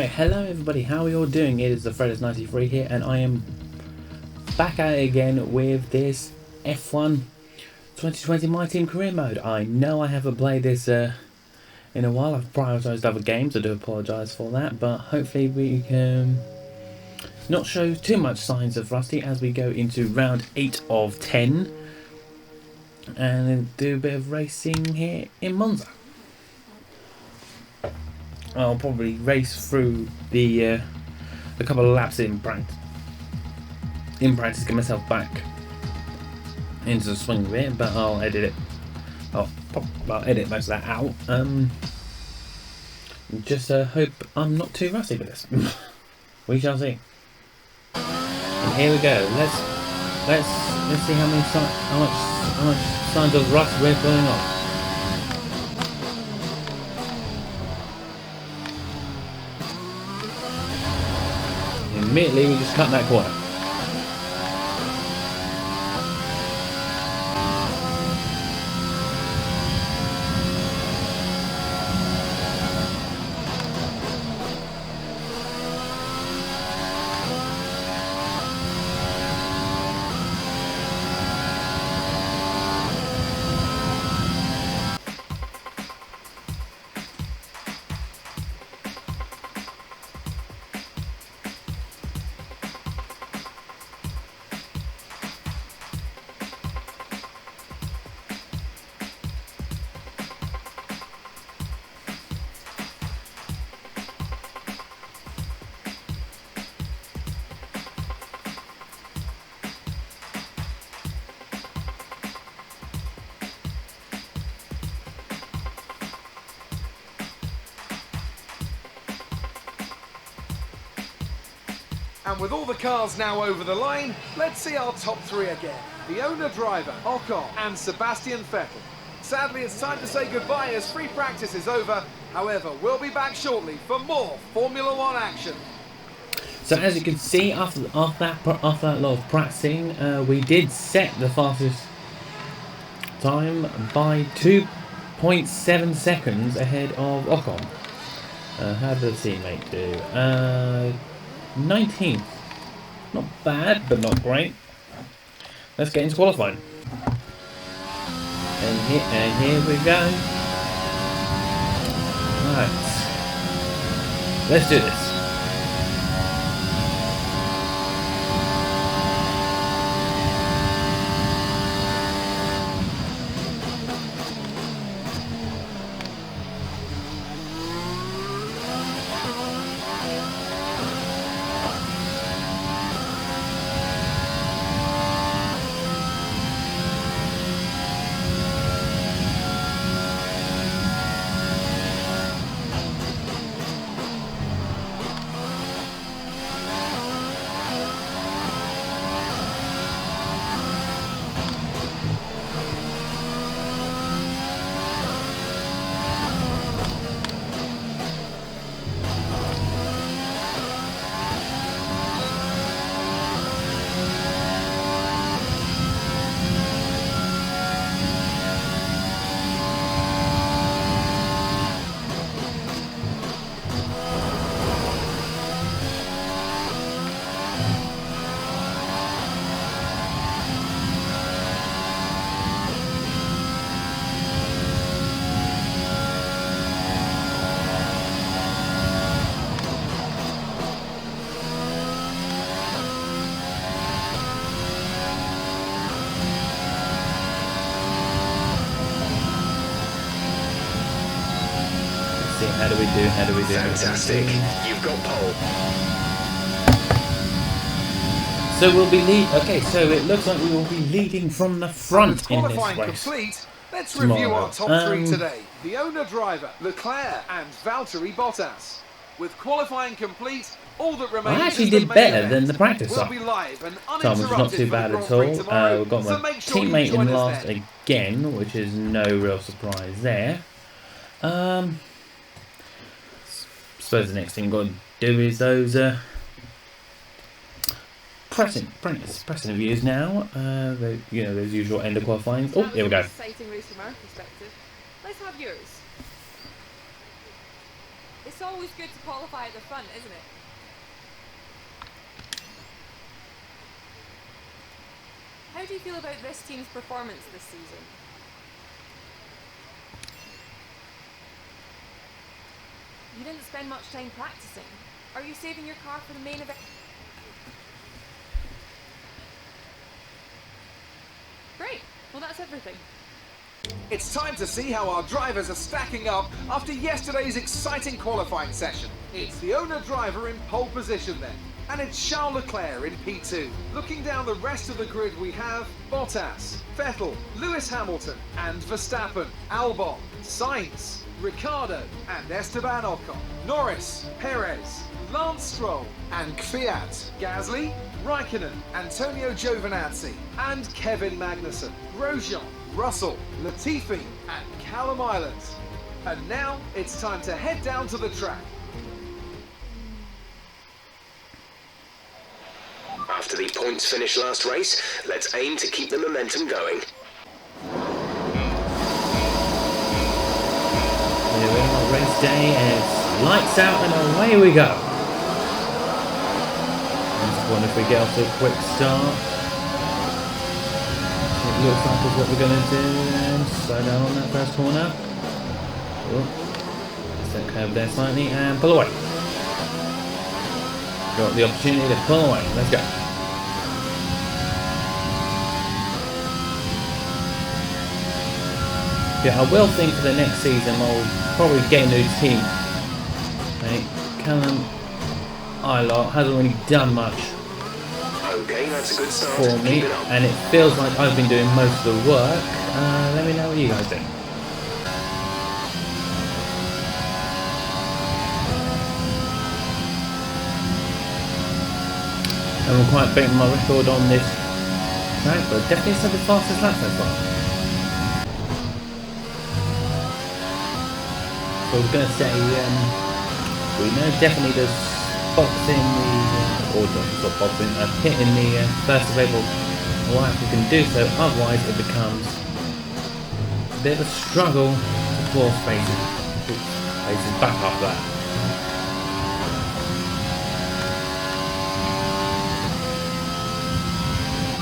Right, hello everybody, how are you all doing? It is the Freders93 here, and I am back at it again with this F1 2020 My Team Career Mode. I know I haven't played this in a while. I've prioritised other games, I do apologise for that, but hopefully we can not show too much signs of rusty as we go into round 8 of 10 and do a bit of racing here in Monza. I'll probably race through the a couple of laps in practice, get myself back into the swing of it, but I'll edit it. I'll edit most of that out. Just hope I'm not too rusty with this. We shall see. And here we go. Let's see how much signs of rust we're pulling off. Immediately we just cut that corner. And with all the cars now over the line, let's see our top three again. The owner driver, Ocon, and Sebastian Vettel. Sadly, it's time to say goodbye as free practice is over. However, we'll be back shortly for more Formula One action. So as you can see, after that lot of practicing, we did set the fastest time by 2.7 seconds ahead of Ocon. How did the teammate do? 19th. Not bad, but not great. Let's get into qualifying. And here we go. Right. Let's do this. How do we do? Fantastic. You've got pole. So we'll be Okay, so it looks like we will be leading from the front in this qualifying race. Complete. Let's tomorrow. Review our top three today. The owner driver, Leclerc and Valtteri Bottas. With qualifying complete, all that remains I actually is the did main better event. than the practice We'll time. be live and Time was not too bad at all. We've got my make sure you teammate join in us last then. again, which is no real surprise there. Suppose the next thing we've got to do is those pressing reviews now. Those usual end of qualifying. Oh, here we go. Exciting race from our perspective. Let's have yours. This It's always good to qualify at the front, isn't it? How do you feel about this team's performance this season? You didn't spend much time practicing. Are you saving your car for the main event? Great. Well, that's everything. It's time to see how our drivers are stacking up after yesterday's exciting qualifying session. It's the owner driver in pole position then, and it's Charles Leclerc in P2. Looking down the rest of the grid, we have Bottas, Vettel, Lewis Hamilton, and Verstappen, Albon, Sainz, Ricciardo, and Esteban Ocon, Norris, Perez, Lance Stroll, and Kvyat, Gasly, Raikkonen, Antonio Giovinazzi, and Kevin Magnussen, Grosjean, Russell, Latifi, and Callum Islands. And now it's time to head down to the track. After the points finish last race, let's aim to keep the momentum going. Here we are, race day, and it's lights out and away we go. I just wonder if we get off to a quick start. It looks like it's what we're going to do, and slow down on that first corner. Set curve there slightly, and pull away. Got the opportunity to pull away, let's go. Yeah, I will think for the next season I'll probably get a new team. Okay, Callum Ilott hasn't really done much Okay, that's a good start. for me, Keep it up. and it feels like I've been doing most of the work. Let me know what you guys think. I haven't quite beaten my record on this track, but definitely some of the fastest lap so far. So I was going to say, we know definitely there's spots in the, or not spots in, a pit in the first available lap we can do so, otherwise it becomes a bit of a struggle to claw spaces back after that.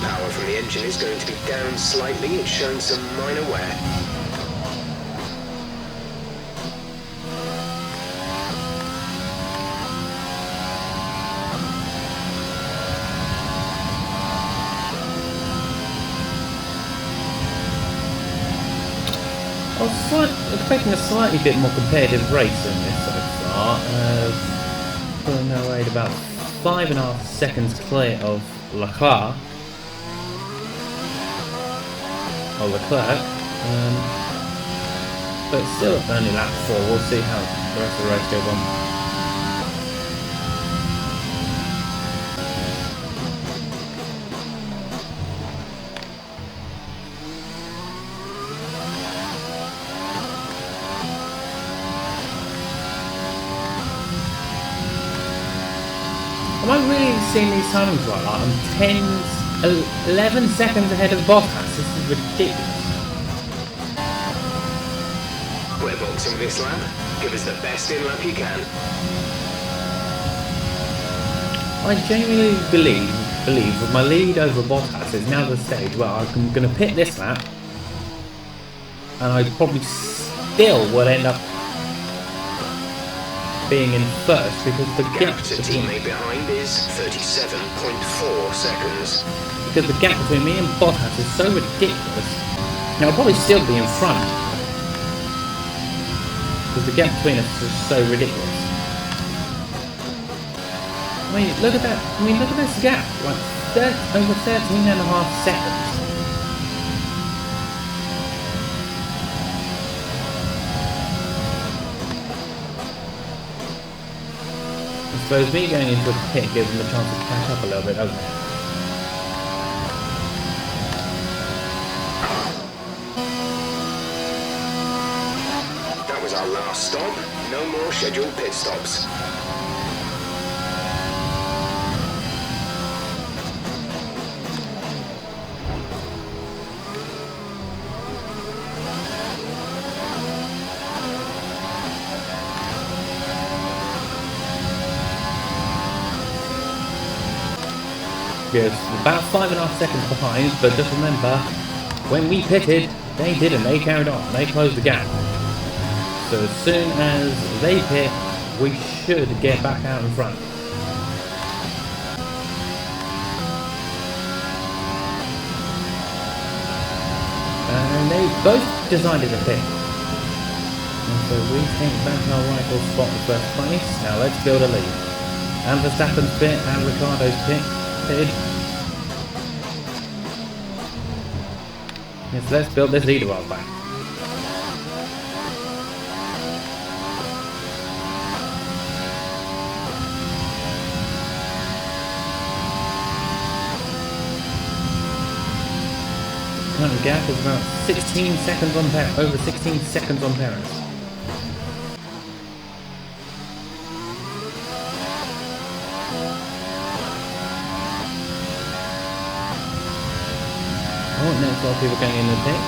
Power from the engine is going to be down slightly. It's showing some minor wear. I was expecting a slightly bit more competitive race than this so far. Pulling away at about 5.5 seconds clear of Leclerc. But still only lap 4. We'll see how the rest of the race goes on. Am I really seeing these timings right? Like I'm 11 seconds ahead of Bottas. This is ridiculous. We're boxing this lap. Give us the best in lap you can. I genuinely believe that my lead over Bottas is now the stage where I'm going to pit this lap, and I probably still will end up being in first because the Gap to teammate behind is 37.4 seconds. Because the gap between me and Bottas is so ridiculous. Now I'll probably still be in front because the gap between us is so ridiculous. I mean, look at that. I mean, look at this gap. Like over 13.5 seconds. I suppose me going into a pit gives them a chance to catch up a little bit, doesn't it? That was our last stop. No more scheduled pit stops. Yes, about 5.5 seconds behind, but just remember, when we pitted, they didn't. They carried on. They closed the gap. So as soon as they pit, we should get back out in front. And they both decided to pit. And so we take back our rightful spot in first place. Now let's build a lead. And Verstappen's pit and Ricciardo's pitted. Yes, let's build this leader roll back. Current gap is about 16 seconds on Perez, over 16 seconds on Perez. Oh, next lot of people going in the pits.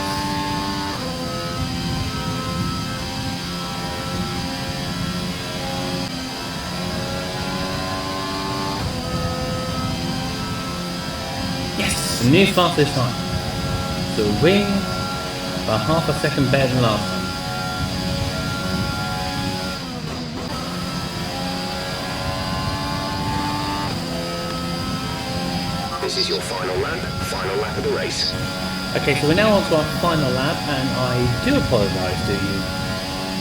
Yes! New fastest time. So we're about half a second better than last time. This is your final lap of the race. Okay, so we're now on to our final lap, and I do apologise to you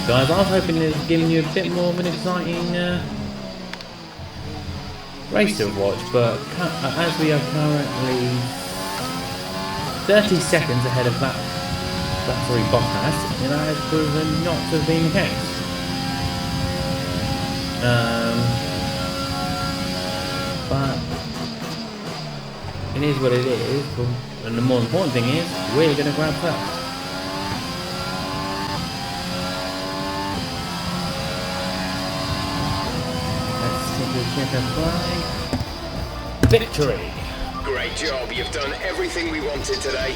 guys. I was hoping to have given you a bit more of an exciting race to watch, but as we are currently 30 seconds ahead of that Valtteri Bottas, it has proven not to have been the case. But it is what it is, and the more important thing is, we're going to grab first. Let's take the checker flag. Victory! Great job, you've done everything we wanted today.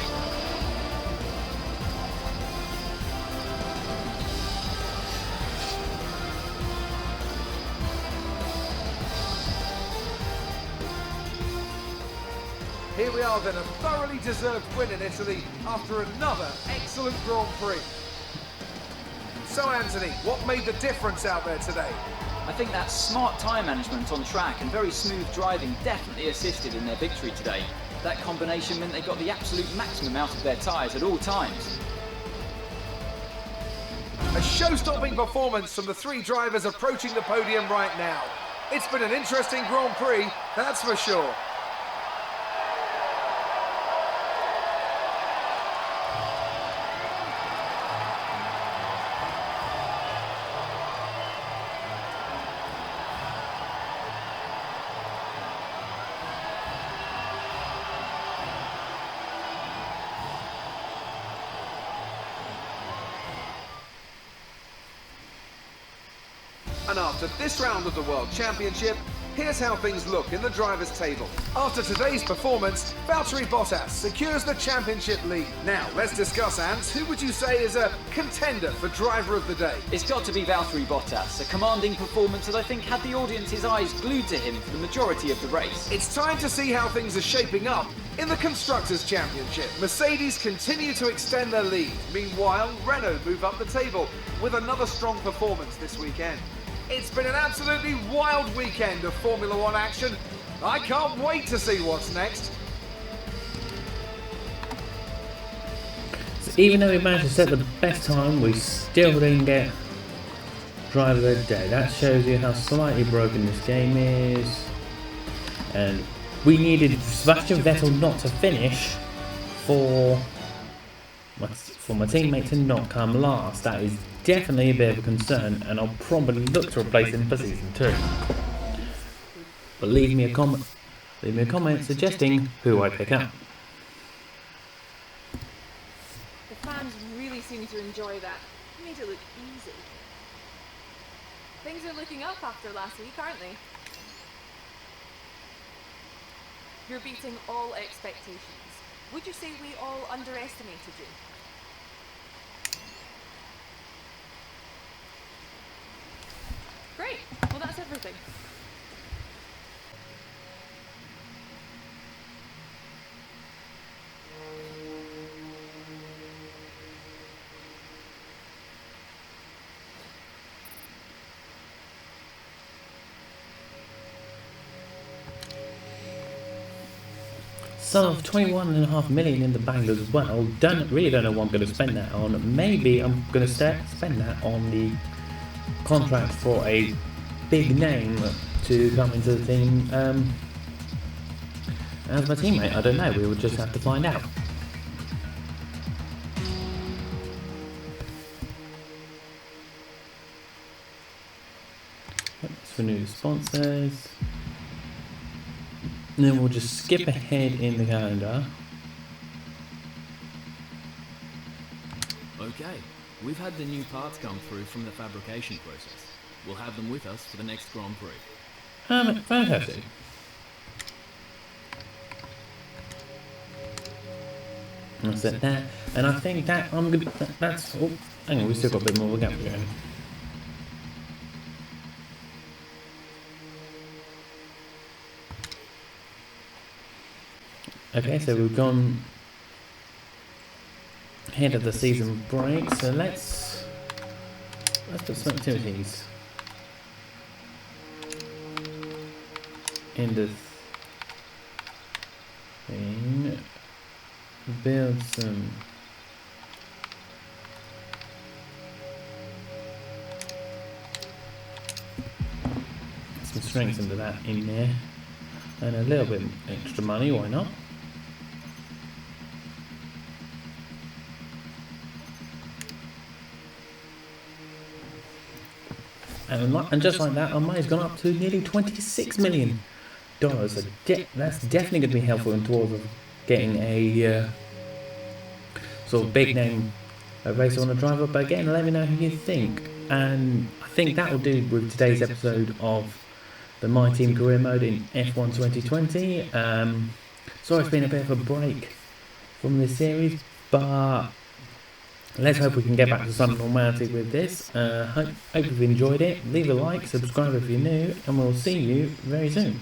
Here we are then, a thoroughly deserved win in Italy after another excellent Grand Prix. So Anthony, what made the difference out there today? I think that smart tyre management on track and very smooth driving definitely assisted in their victory today. That combination meant they got the absolute maximum out of their tyres at all times. A show-stopping performance from the three drivers approaching the podium right now. It's been an interesting Grand Prix, that's for sure. And after this round of the World Championship, here's how things look in the drivers' table. After today's performance, Valtteri Bottas secures the championship lead. Now, let's discuss, Ants. Who would you say is a contender for driver of the day? It's got to be Valtteri Bottas, a commanding performance that I think had the audience's eyes glued to him for the majority of the race. It's time to see how things are shaping up in the Constructors' Championship. Mercedes continue to extend their lead. Meanwhile, Renault move up the table with another strong performance this weekend. It's been an absolutely wild weekend of Formula One action. I can't wait to see what's next. So even though we managed to set the best time, we still didn't get driver of the day. That shows you how slightly broken this game is. And we needed Sebastian Vettel not to finish for my teammate to not come last. That is definitely a bit of a concern, and I'll probably look to replace him for season 2. But leave me a comment suggesting who I pick up. The fans really seem to enjoy that. It made it look easy. Things are looking up after last week, aren't they? You're beating all expectations. Would you say we all underestimated you? Great. Well, that's everything. sum of 21.5 million in the bank as well. Don't know what I'm going to spend that on. Maybe I'm going to spend that on the contract for a big name to come into the team as my teammate. I don't know. We will just have to find out. Let's for new sponsors. And then we'll just skip ahead in the calendar. Okay, we've had the new parts come through from the fabrication process. We'll have them with us for the next Grand Prix. Fantastic. I said that, and I think that I'm gonna. That's. Oh, hang on, we still got a bit more. We're going. Okay, so we've gone ahead of the season break. So let's put some activities in this thing. Build some strength into that in there, and a little bit extra money. Why not? And just like that, our money's gone up to nearly $26 million. So that's definitely going to be helpful in towards getting a sort of big name racer on a driver. But again, let me know who you think. And I think that will do with today's episode of the My Team Career Mode in F1 2020. Sorry it's been a bit of a break from this series, but let's hope we can get back to some normality with this. Hope you've enjoyed it. Leave a like, subscribe if you're new, and we'll see you very soon.